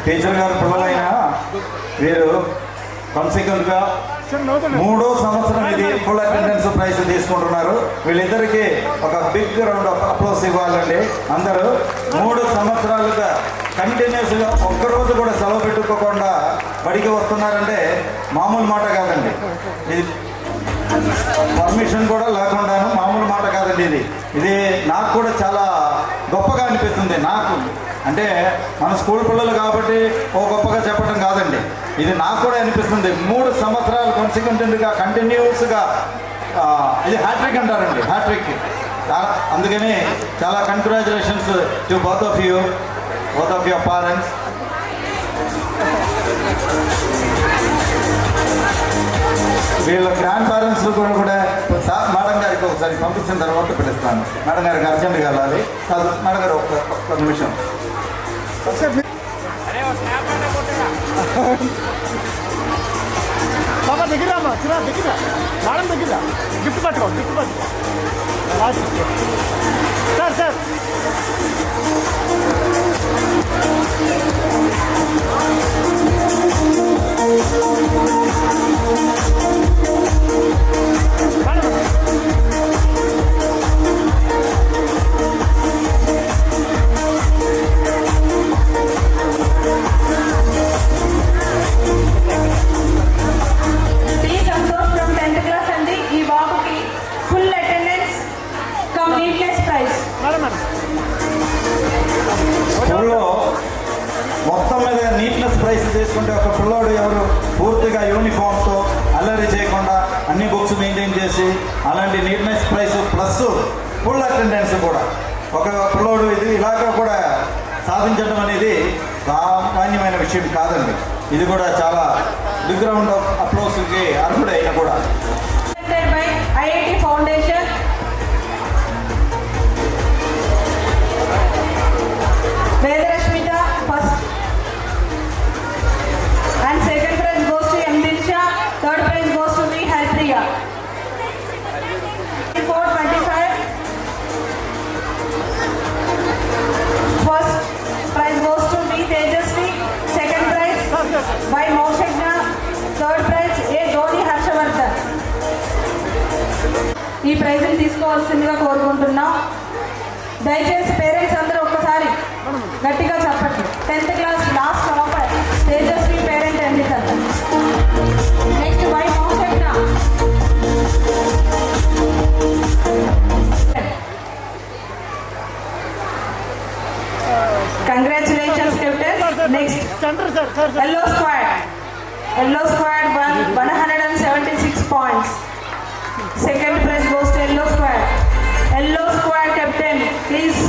Teacher గారు పిల్లలైనా వీరు కాన్సిక్వెంట్గా 3వ సంవత్సరం ఇది ఫుల్ అటెండెన్స్ ప్రైజ్ తీసుకుంటున్నారు. వీళ్ళిద్దరికి ఒక బిగ్ రౌండ్ ఆఫ్ అప్లాస్ ఇవ్వాలండి. అందరూ 3 సంవత్సరాలుగా కంటిన్యూస్గా ఒక్కరోజు కూడా సెలవు పెట్టుకోకుండా బడికి వస్తున్నారంటే మామూలు మాట కాదండి. ఇది పర్మిషన్ కూడా లేకుండాను మామూలు మాట కాదండి. ఇది నాకు కూడా చాలా గొప్పగా అనిపిస్తుంది. నాకు అంటే మన స్కూల్ పిల్లలు కాబట్టి ఓ గొప్పగా చెప్పడం కాదండి, ఇది నాకు కూడా అనిపిస్తుంది. 3 సంవత్సరాలు కాన్సిక్వెంట్గా కంటిన్యూస్గా ఇది హ్యాట్రిక్ అంటారండి, హ్యాట్రిక్. అందుకని చాలా congratulations to both of your parents. వీళ్ళ గ్రాండ్ పేరెంట్స్ కూడా మేడం గారికి ఒకసారి పంపించిన తర్వాత పిలుస్తాను. మేడం గారికి అర్జెంట్గా వెళ్ళాలి. కాదు మేడం గారు ఒక్క నిమిషం. బాబా దగ్గరమ్మా, చిరా దగ్గర మేడం దగ్గర గిఫ్ట్ పట్టుకో, గిఫ్ట్ పట్టుకో. సార్ స్కూల్లో మొత్తం మీద నీట్నెస్ ప్రైజ్ తీసుకుంటే ఒక పిల్లోడు ఎవరు పూర్తిగా యూనిఫామ్తో అల్లరి చేయకుండా అన్ని బుక్స్ మెయింటైన్ చేసి అలాంటి neatness prize plus full attendance కూడా ఒక పిల్లోడు ఇది ఇలాగా కూడా సాధించడం అనేది సామాన్యమైన విషయం కాదండి. ఇది కూడా చాలా బిగ్ రౌండ్ ఆఫ్ అప్లాస్కి అర్హుడైన కూడా. IIT Foundation Vedarashmita first and second prize goes to M. Dilsha, third prize goes to V. Harpriya. 425 first prize goes to V. Tejasvi, second prize by Moshagna, third prize A. Dhoni Harshavardhan. ఈ ప్రైజ్ని తీసుకోవాల్సిందిగా కోరుకుంటున్నాం. దయచేసి parents అందరూ ఒక్కసారి గట్టిగా చెప్పండి. 10th class last topper Tejaswi parent అండి. Next వై మోసెట్నా. Congratulations captain. Next yellow squad 176 points. Second prize goes to Yellow Squad. Yellow Squad captain, please.